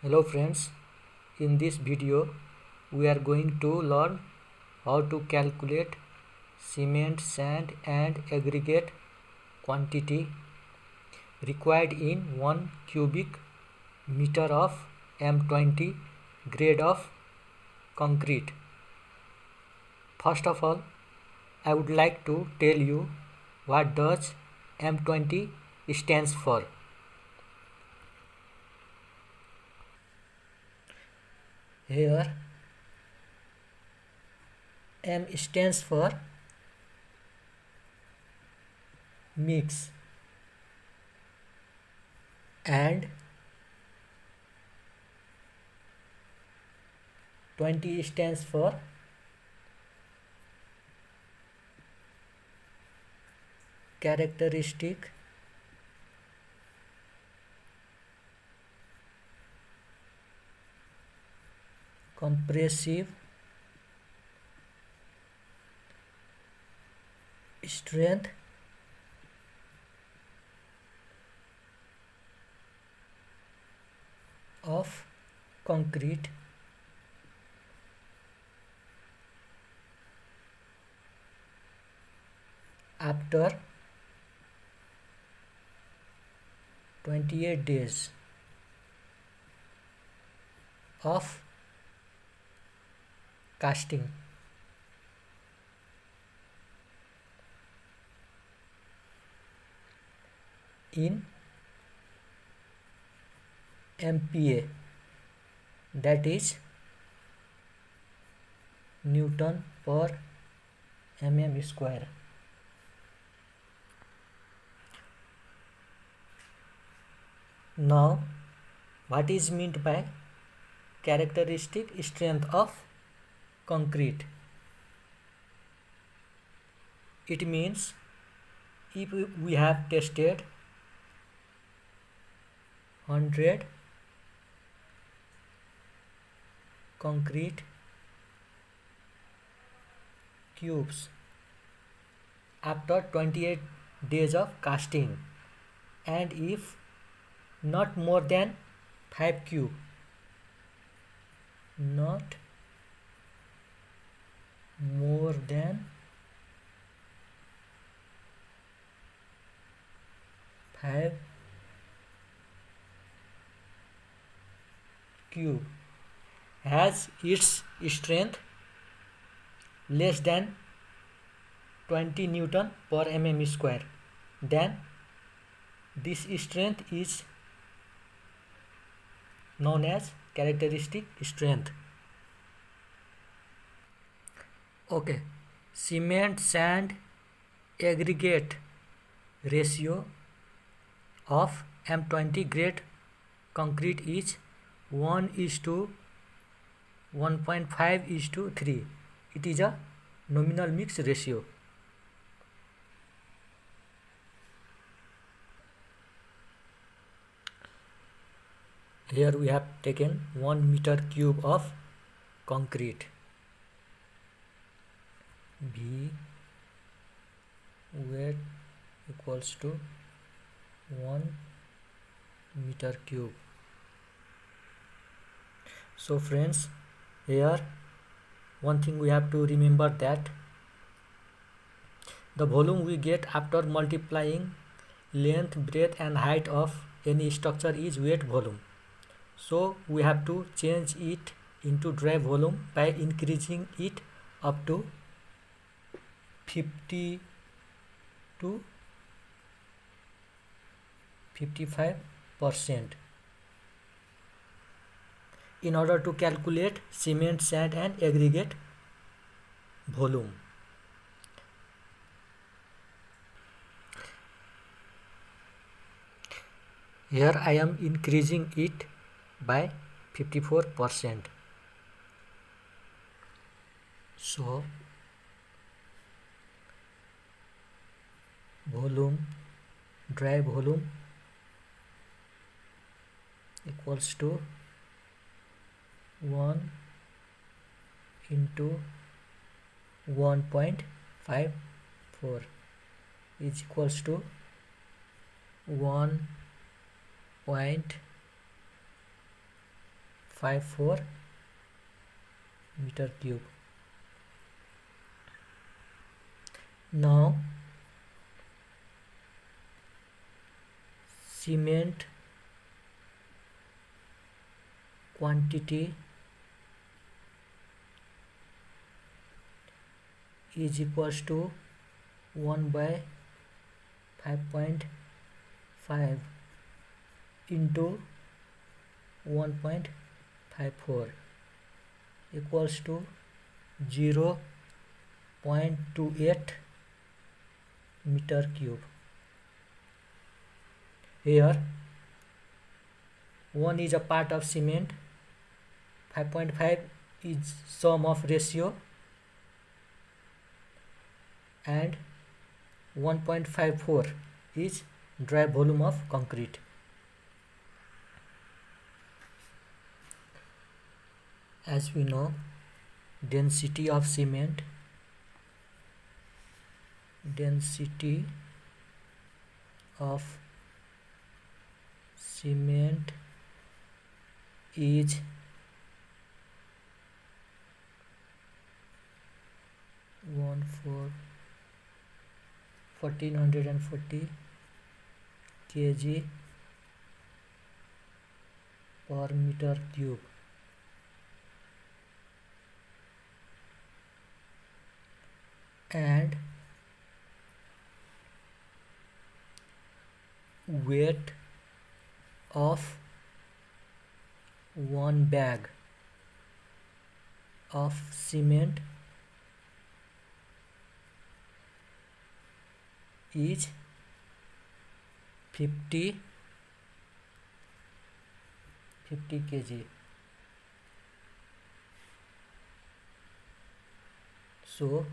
Hello friends, in this video we are going to learn how to calculate cement, sand and aggregate quantity required in 1 cubic meter of M20 grade of concrete. First of all, I would like to tell you what does M20 stands for. Here M stands for mix and 20 stands for characteristic, compressive strength, of concrete after 28 days of casting. In MPa, that is Newton per mm square. Now, what is meant by characteristic strength of concrete? It means if we have tested 100 concrete cubes after 28 days of casting, and if not more than 5 cube, not more than 5 cube has its strength less than 20 Newton per mm square, then this strength is known as characteristic strength. Okay, cement sand aggregate ratio of M20 grade concrete is 1:1.5:3. It is a nominal mix ratio. Here we have taken 1 meter cube of concrete. V weight equals to 1 meter cube. So friends, here one thing we have to remember, that the volume we get after multiplying length, breadth and height of any structure is weight volume. So we have to change it into dry volume by increasing it up to 50 to 55% in order to calculate cement, sand and aggregate volume. Here I am increasing it by 54%. So volume, dry volume equals to 1 into 1.54 is equals to 1.54 0.54 meter cube. Now cement quantity is equals to 1 by 5.5 into 1.54 equals to 0.28 meter cube. Here 1 is a part of cement, 5.5 is sum of ratio, and 1.54 is dry volume of concrete. As we know, density of cement is 1440 kg per meter cube. And weight of one bag of cement is 50 kg. So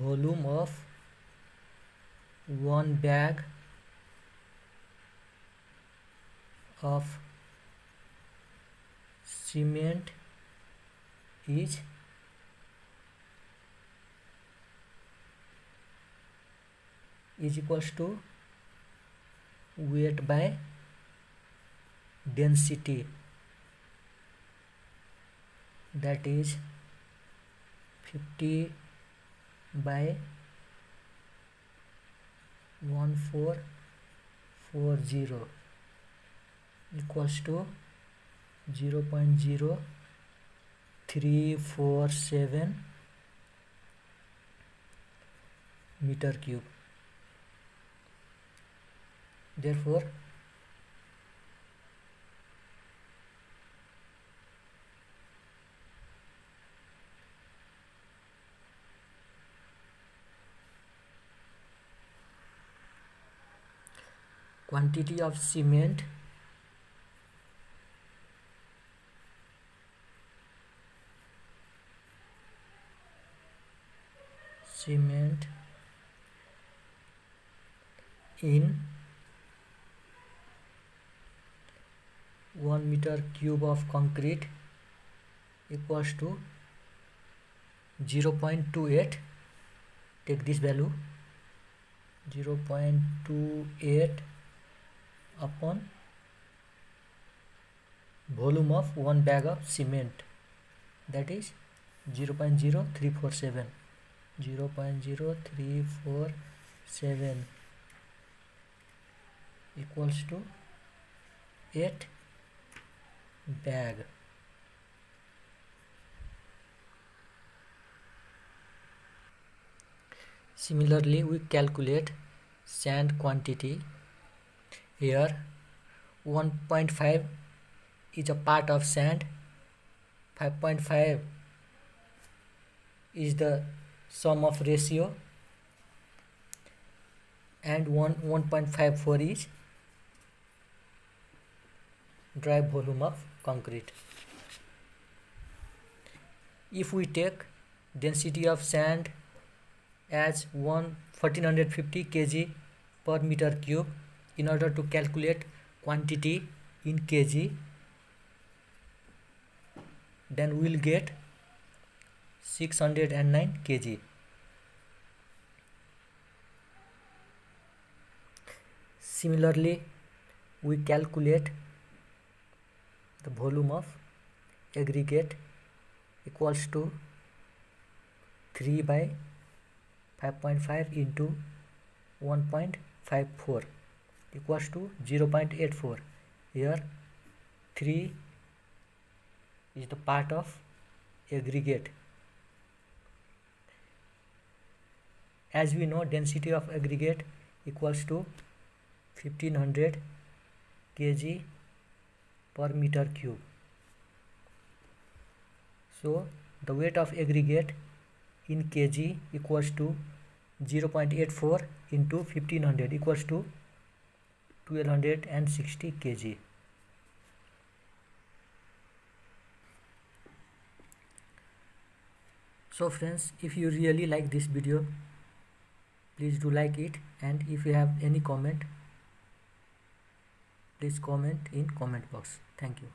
volume of one bag of cement is equals to weight by density, that is 50 by 1440 equals to 0.0347 meter cube. Therefore quantity of cement in 1 meter cube of concrete equals to 0.28. Take this value, 0.28 upon volume of one bag of cement, that is 0.0347 equals to 8 bag. Similarly, we calculate sand quantity. Here 1.5 is a part of sand, 5.5 is the sum of ratio, and 1.54 is dry volume of concrete. If we take density of sand as 1450 kg per meter cube, in order to calculate quantity in kg, then we will get 609 kg. Similarly, we calculate the volume of aggregate equals to 3 by 5.5 into 1.54 equals to 0.84. Here 3 is the part of aggregate. As we know, density of aggregate equals to 1500 kg per meter cube. So the weight of aggregate in kg equals to 0.84 into 1500 equals to 1260 kg. So friends, if you really like this video, please do like it, and if you have any comment, please comment in comment box. Thank you.